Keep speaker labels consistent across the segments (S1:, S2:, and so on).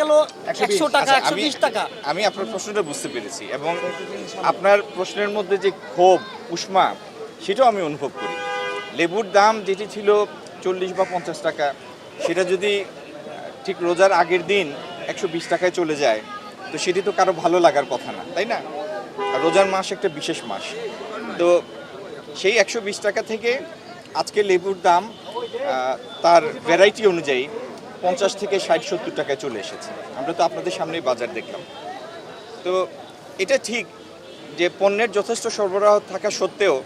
S1: গেল 100 টাকা, 120 টাকা।
S2: আমি আপনার প্রশ্নটা বুঝতে পেরেছি এবং আপনার প্রশ্নের মধ্যে যে ক্ষোভ উষ্মা সেটাও আমি অনুভব করি। লেবুর দাম যেটি ছিল 40 বা 50 টাকা, সেটা যদি ঠিক রোজার আগের দিন 120 টাকায় চলে যায়, তো সেটি তো কারো ভালো লাগার কথা না, তাই না? আর রোজার মাস একটা বিশেষ মাস, তো সেই 120 টাকা থেকে আজকে লেবুর দাম তার ভ্যারাইটি অনুযায়ী 50 থেকে 60-70 টাকায় চলে এসেছে। আমরা তো আপনাদের সামনেই বাজার দেখলাম। তো এটা ঠিক যে পণ্যের যথেষ্ট সরবরাহ থাকা সত্ত্বেও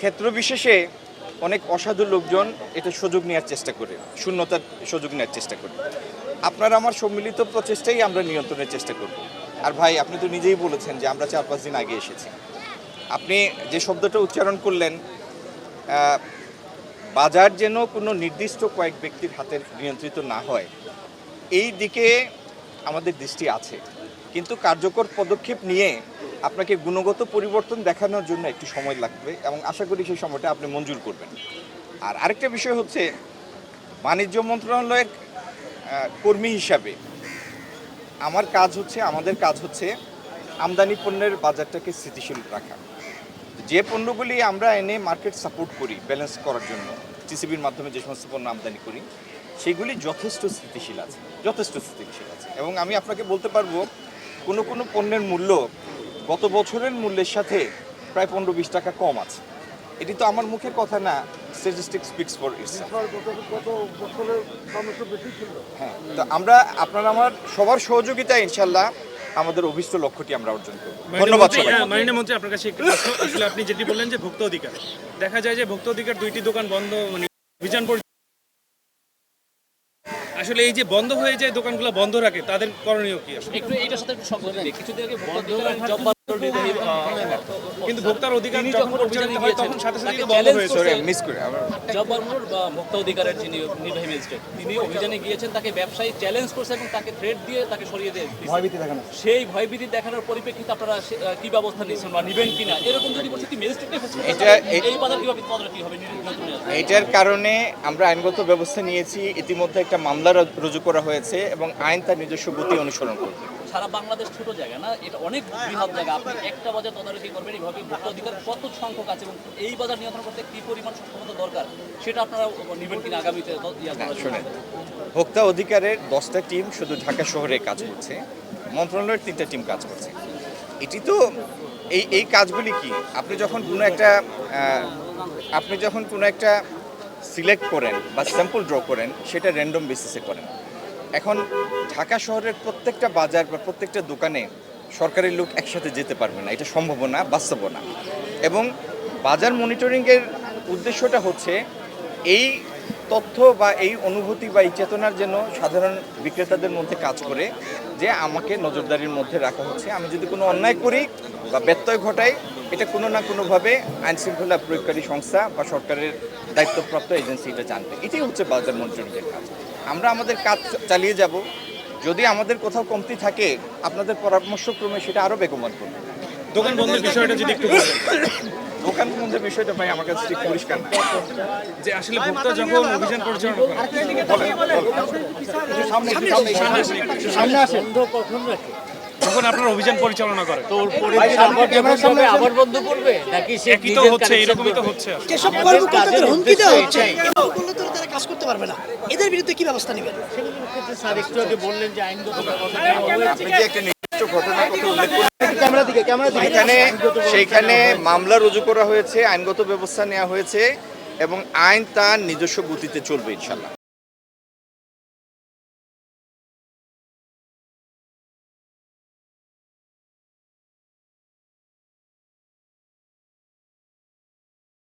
S2: ক্ষেত্র বিশেষে অনেক অসাধু লোকজন এটা সুযোগ নেওয়ার চেষ্টা করে, শূন্যতার সুযোগ নেওয়ার চেষ্টা করে। আপনার আমার সম্মিলিত প্রচেষ্টাই আমরা নিয়ন্ত্রণের চেষ্টা করব। আর ভাই, আপনি তো নিজেই বলেছেন যে আমরা 4-5 দিন আগে এসেছি। আপনি যে শব্দটা উচ্চারণ করলেন, বাজার যেন কোনো নির্দিষ্ট কয়েক ব্যক্তির হাতে নিয়ন্ত্রিত না হয়, এই দিকে আমাদের দৃষ্টি আছে, কিন্তু কার্যকর পদক্ষেপ নিয়ে আপনাকে গুণগত পরিবর্তন দেখানোর জন্য একটু সময় লাগবে এবং আশা করি সেই সময়টা আপনি মঞ্জুর করবেন। আর আরেকটা বিষয় হচ্ছে, বাণিজ্য মন্ত্রণালয়ের কর্মী হিসাবে আমাদের কাজ হচ্ছে আমদানি পণ্যের বাজারটাকে স্থিতিশীল রাখা। যে পণ্যগুলি আমরা এনে মার্কেট সাপোর্ট করি ব্যালেন্স করার জন্য, টিসিবির মাধ্যমে যে সমস্ত পণ্য আমদানি করি, সেগুলি যথেষ্ট স্থিতিশীল আছে এবং আমি আপনাকে বলতে পারবো কোনো কোনো পণ্যের মূল্য গত বছরের মূল্যের সাথে প্রায় 15-20 টাকা কম আছে। এটি তো আমার মুখের কথা না, স্ট্যাটিস্টিক্স স্পিক্স ফর ইটসেলফ। হ্যাঁ, তো আমরা আপনার আমার সবার সহযোগিতা ইনশাল্লাহ আমাদের অভিষ্ট লক্ষ্যটি আমরা অর্জন করব। ধন্যবাদ সবাইকে।
S3: মাননীয় মন্ত্রী, আপনার কাছে একটু প্রশ্ন। আসলে আপনি যেটি বললেন যে ভোক্তা অধিকার, দেখা যায় যে ভোক্তা অধিকার 2টি দোকান বন্ধ, মানে অভিযান আসলে এই যে বন্ধ হয়ে যায় দোকানগুলো বন্ধ রাখে, তাদের করণীয় কি? আসলে
S4: একটু এইটার সাথে একটু সংযোগ দিই। কিছুদিন আগে
S3: কিন্তু ভোক্তার অধিকার যখন পরিচালিত হয় তখন সাথে সাথে তো বন্ধ হয়েছে।
S4: জব্বারপুর ভোক্তা অধিকারের যিনি নির্বাহী ম্যাজিস্ট্রেট, তিনি অভিযানে গিয়েছেন, তাকে ব্যবসায়ী চ্যালেঞ্জ করছে এবং তাকে থ্রেট দিয়ে তাকে সরিয়ে দিয়ে ভয়ভীতি দেখানো। সেই ভয়ভীতি দেখানোর পরিপ্রেক্ষিতে আপনারা কি ব্যবস্থা নিয়েছেন বা নেবেন কিনা, এরকম যদি পরিস্থিতি ম্যাজিস্ট্রেটে এই বাজার কিভাবে তদারকি হবে?
S2: এটার কারণে আমরা আইনগত ব্যবস্থা নিয়েছি। ইতিমধ্যে একটা মামলা রুজু করা হয়েছে এবং আইন তার নিজস্ব গতি অনুসরণ করবে।
S4: সারা বাংলাদেশ ছোট জায়গা না, এটা অনেক বৃহৎ জায়গা। আপনি একটা বাজার তদারকি করবেন, এইভাবে ভোক্তা অধিকার কত সংখ্যক আছে এবং এই বাজার নিয়ন্ত্রণ করতে কী পরিমাণ সক্ষমতা দরকার, সেটা আপনারা নেবেন কিনা আগামীতে?
S2: শুনেন, ভোক্তা অধিকারের 10টা টিম শুধু ঢাকা শহরে কাজ করছে, মন্ত্রণালয়ের 3টা টিম কাজ করছে। এটি তো এই কাজগুলি কি, আপনি যখন কোনো একটা সিলেক্ট করেন বা স্যাম্পল ড্র করেন, সেটা র্যান্ডম বেসিসে করেন। এখন ঢাকা শহরের প্রত্যেকটা বাজার বা প্রত্যেকটা দোকানে সরকারের লোক একসাথে যেতে পারবে না, এটা সম্ভব না, বাস্তব না। এবং বাজার মনিটরিংয়ের উদ্দেশ্যটা হচ্ছে এই তথ্য বা এই অনুভূতি বা এই চেতনার জন্য সাধারণ বিক্রেতাদের মধ্যে কাজ করে যে আমাকে নজরদারির মধ্যে রাখা হচ্ছে। আমি যদি কোনো অন্যায় করি বা ব্যত্যয় ঘটাই, এটা কোনো না কোনোভাবে আইনশৃঙ্খলা প্রয়োগকারী সংস্থা বা সরকারের দায়িত্বপ্রাপ্ত এজেন্সি এটা জানবে। এটাই হচ্ছে বাজার মনিটরিংয়ের কাজ। আমরা আমাদের কাজ চালিয়ে যাব। যদি আমাদের কোথাও কমতি থাকে, আপনাদের পরামর্শক্রমে সেটা আরও বেগবান করবে।
S3: দোকান বন্ধের বিষয়টা যদি একটু বলেন।
S2: দোকান বন্ধের বিষয়টা ভাই আমার কাছে ঠিক পরিষ্কার না,
S3: যে আসলে ভোক্তা যখন অভিযান পরিচালনা করে, যখন আপনারা অভিযান পরিচালনা করে, তো
S1: আবার বন্ধ করবে নাকি
S3: একই তো হচ্ছে, এরকমই তো হচ্ছে।
S1: যেসব কর্মকর্তাদের হুমকি দেওয়া হচ্ছে, এরকম করলে তো তারা কাজ করতে পারবে না। এদের বিরুদ্ধে কি ব্যবস্থা নেবেন?
S4: স্যার একটু আগে বললেন যে আইনগত
S2: আপনি যে একটা নির্দিষ্ট ঘটনার কথা উল্লেখ করলেন, সেইখানে মামলা রুজু করা হয়েছে, আইনগত ব্যবস্থা নেওয়া হয়েছে এবং আইন তার নিজস্ব গতিতে চলবে ইনশাল্লাহ।